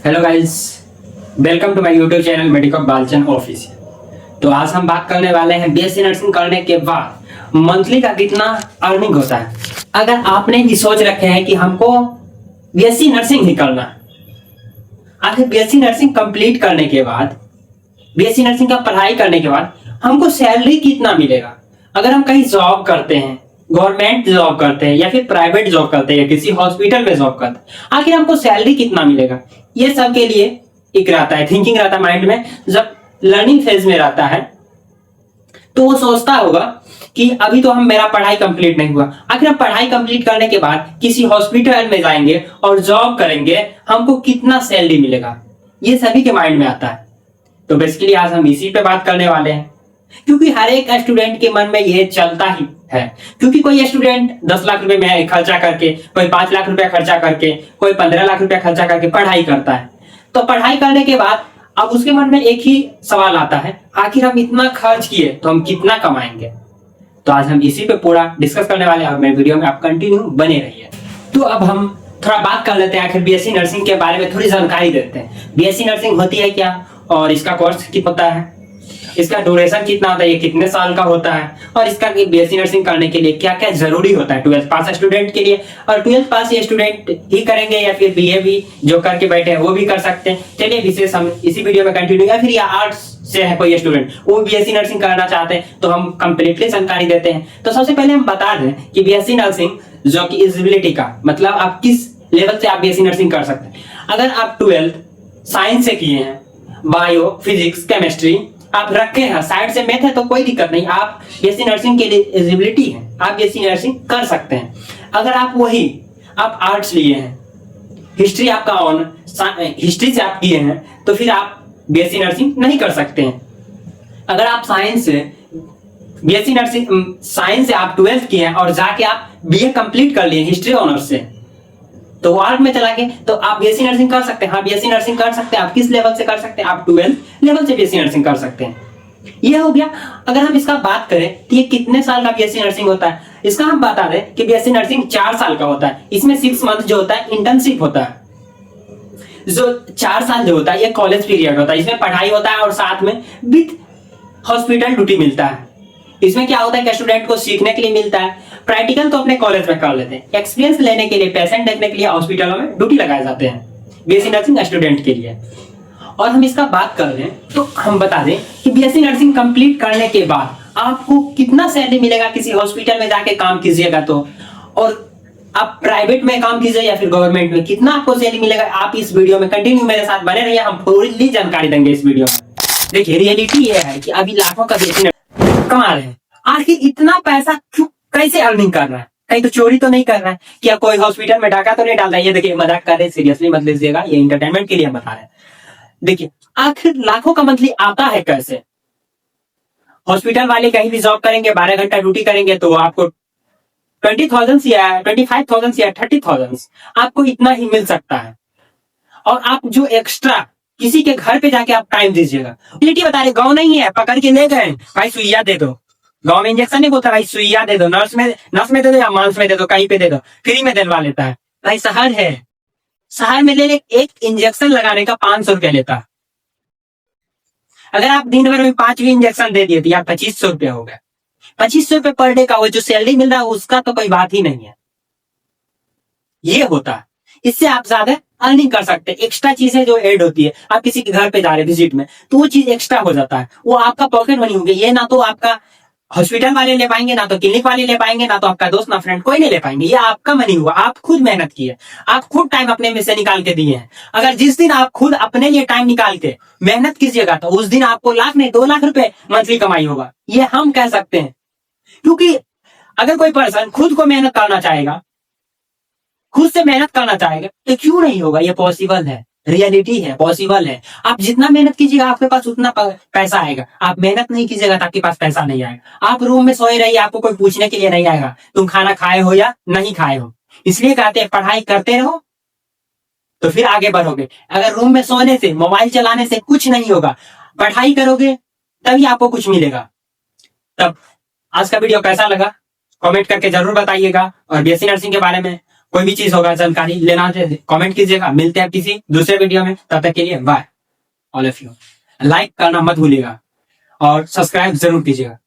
Hello guys, welcome to my YouTube channel medical Balchand official. तो आज हम बात करने वाले हैं बीएससी नर्सिंग करने के बाद मंथली का कितना अर्निंग होता है। अगर आपने भी सोच रखे हैं कि हमको बीएससी नर्सिंग ही करना है, आखिर बीएससी नर्सिंग कंप्लीट करने के बाद, बीएससी नर्सिंग का पढ़ाई करने के बाद हमको सैलरी कितना मिलेगा। अगर हम कहीं जॉब करते हैं, गवर्नमेंट जॉब करते हैं या फिर प्राइवेट जॉब करते हैं या किसी हॉस्पिटल में जॉब करते हैं, आखिर हमको सैलरी कितना मिलेगा। ये सब के लिए एक रहता है, थिंकिंग रहता है माइंड में। जब लर्निंग फेज में रहता है तो वो सोचता होगा कि अभी तो मेरा पढ़ाई कंप्लीट नहीं हुआ, आखिर हम पढ़ाई कंप्लीट करने के बाद किसी हॉस्पिटल में जाएंगे और जॉब करेंगे, हमको कितना सैलरी मिलेगा, ये सभी के माइंड में आता है। तो बेसिकली आज हम इसी पे बात करने वाले हैं, क्योंकि हर एक स्टूडेंट के मन में ये चलता ही है। क्योंकि कोई स्टूडेंट 10 लाख रुपए में खर्चा करके, कोई 5 लाख रुपया खर्चा करके, कोई 15 लाख रुपया खर्चा करके पढ़ाई करता है। तो पढ़ाई करने के बाद अब उसके मन में एक ही सवाल आता है, आखिर हम इतना खर्च किए तो हम कितना कमाएंगे। तो आज हम इसी पे पूरा डिस्कस करने वाले हैं और मेरे वीडियो में आप कंटिन्यू बने रहिए। तो अब हम थोड़ा बात कर लेते हैं, आखिर बीएससी नर्सिंग के बारे में थोड़ी जानकारी देते हैं। बीएससी नर्सिंग होती है क्या और इसका कोर्स कितना होता है, इसका ड्यूरेशन कितना होता है, ये कितने साल का होता है, और इसका बीएससी नर्सिंग करने के लिए क्या क्या जरूरी होता है 12th पास स्टूडेंट के लिए। और 12th पास ये स्टूडेंट ही करेंगे या फिर बीए भी जो करके बैठे हैं वो भी कर सकते हैं। चलिए विशेष हम इसी वीडियो में कंटिन्यू, या फिर ये आर्ट्स से है कोई स्टूडेंट वो बीएससी नर्सिंग करना चाहते हैं तो हम कंप्लीटली जानकारी देते हैं। तो सबसे पहले हम बता दें कि बीएससी नर्सिंग जो कि एलिजिबिलिटी का मतलब आप किस लेवल से आप बीएससी नर्सिंग कर सकते हैं। अगर आप 12th साइंस से किए हैं, बायो, फिजिक्स, केमिस्ट्री आप रखे हैं, साइड से मैथ है तो कोई दिक्कत नहीं, आप बीएससी नर्सिंग के लिए एलिजिबिलिटी है, आप बीएससी नर्सिंग कर सकते हैं। अगर आप आप आर्ट्स लिए हैं, हिस्ट्री आपका ऑन हिस्ट्री से आप किए हैं तो फिर आप बीएससी नर्सिंग नहीं कर सकते हैं। अगर आप साइंस से बीएससी नर्सिंग साइंस से आप 12th किए हैं और जाके आप बीए कंप्लीट कर लिए हिस्ट्री ऑनर्स से, तो आर्ट में चला के तो आप बीएससी नर्सिंग कर सकते हैं। हाँ, बीएससी नर्सिंग कर सकते हैं। आप किस लेवल से कर सकते हैं, आप 12th लेवल से बीएससी नर्सिंग कर सकते हैं। ये हो गया। अगर हम इसका बात करें कि ये कितने साल का बीएससी नर्सिंग होता है, इसका हम बता दें कि बीएससी नर्सिंग 4 साल का होता है। इसमें 6 मंथ जो होता है इंटर्नशिप होता है। जो 4 साल जो होता है ये कॉलेज पीरियड होता है, इसमें पढ़ाई होता है और साथ में विद हॉस्पिटल ड्यूटी मिलता है। इसमें क्या होता है कि स्टूडेंट को सीखने के लिए मिलता है, प्रैक्टिकल तो अपने कॉलेज में कर लेते हैं, एक्सपीरियंस लेने के लिए, पेशेंट देखने के लिए हॉस्पिटलों में ड्यूटी लगाए जाते हैं बीएससी नर्सिंग स्टूडेंट के लिए। और हम इसका बात कर रहे हैं तो हम बता दें कि बीएससी नर्सिंग कंप्लीट करने के बाद आपको कितना सैलरी मिलेगा। किसी हॉस्पिटल में जाके काम कीजिएगा तो, और आप प्राइवेट में काम कीजिए या फिर गवर्नमेंट में, कितना आपको सैलरी मिलेगा, आप इस वीडियो में कंटिन्यू मेरे साथ बने रहिए, हम पूरी जानकारी देंगे इस वीडियो में। देखिए रियलिटी ये है कि अभी लाखों का बीएससी कमा रहे हैं, आखिर इतना पैसा क्यों, कैसे अर्निंग कर रहा है, कहीं तो चोरी तो नहीं कर रहा है, क्या कोई हॉस्पिटल में डाका तो नहीं डाल रहा है। ये देखिए मजाक कर रहे हैं, सीरियसली मत लीजिएगा, ये एंटरटेनमेंट के लिए हम बता रहे हैं। देखिए आखिर लाखों का मंथली आता है कैसे। हॉस्पिटल वाले कहीं भी जॉब करेंगे, 12 घंटा ड्यूटी करेंगे तो आपको 20,000 या 25,000 या 30,000 आपको इतना ही मिल सकता है। और आप जो एक्स्ट्रा किसी के घर पे जाके आप टाइम दीजिएगा, बता रहे गाँव नहीं है, पकड़ के ले गए, भाई सुइया दे दो, गांव में इंजेक्शन नहीं बोलता भाई सुइया दे दो, नर्स में दे दो या मांस में दे दो, कहीं पे दे दो, फ्री में दिलवा लेता है। भाई शहर है, शहर में ले एक इंजेक्शन लगाने का 500 रुपया लेता है। अगर आप दिन भर में 5 भी इंजेक्शन दे दिए तो यार 2500 रुपया हो गया। 2500 रुपये पर डे का वो जो सैलरी मिल रहा है उसका तो कोई बात ही नहीं है। ये होता है, इससे आप ज्यादा अर्निंग कर सकते हैं। एक्स्ट्रा चीजें जो ऐड होती है, आप किसी के घर पे जा रहे विजिट में तो वो चीज एक्स्ट्रा हो जाता है, वो आपका पॉकेट मनी होगी। ये ना तो आपका हॉस्पिटल वाले ले पाएंगे, ना तो क्लिनिक वाले ले पाएंगे, ना तो आपका दोस्त ना फ्रेंड कोई नहीं ले पाएंगे। ये आपका मनी हुआ, आप खुद मेहनत की है, आप खुद टाइम अपने में से निकाल के दिए हैं। अगर जिस दिन आप खुद अपने लिए टाइम निकाल के मेहनत कीजिएगा तो उस दिन आपको लाख नहीं 2 लाख रुपए मंथली कमाई होगा, ये हम कह सकते हैं। क्योंकि अगर कोई पर्सन खुद को मेहनत करना चाहेगा, खुद से मेहनत करना चाहेगा तो क्यों नहीं होगा, ये पॉसिबल है, रियलिटी है, पॉसिबल है। आप जितना मेहनत कीजिएगा आपके पास उतना पैसा आएगा। आप मेहनत नहीं कीजिएगा तो आपके पास पैसा नहीं आएगा। आप रूम में सोए रहिए, आपको कोई पूछने के लिए नहीं आएगा तुम खाना खाए हो या नहीं खाए हो। इसलिए कहते हैं पढ़ाई करते रहो तो फिर आगे बढ़ोगे। अगर रूम में सोने से, मोबाइल चलाने से कुछ नहीं होगा, पढ़ाई करोगे तभी आपको कुछ मिलेगा। तब आज का वीडियो कैसा लगा कमेंट करके जरूर बताइएगा, और बीएससी नर्सिंग के बारे में कोई भी चीज होगा, जानकारी लेना कमेंट कीजिएगा। मिलते हैं किसी दूसरे वीडियो में, तब तक के लिए bye all of you. Like करना मत भूलिएगा और सब्सक्राइब जरूर कीजिएगा।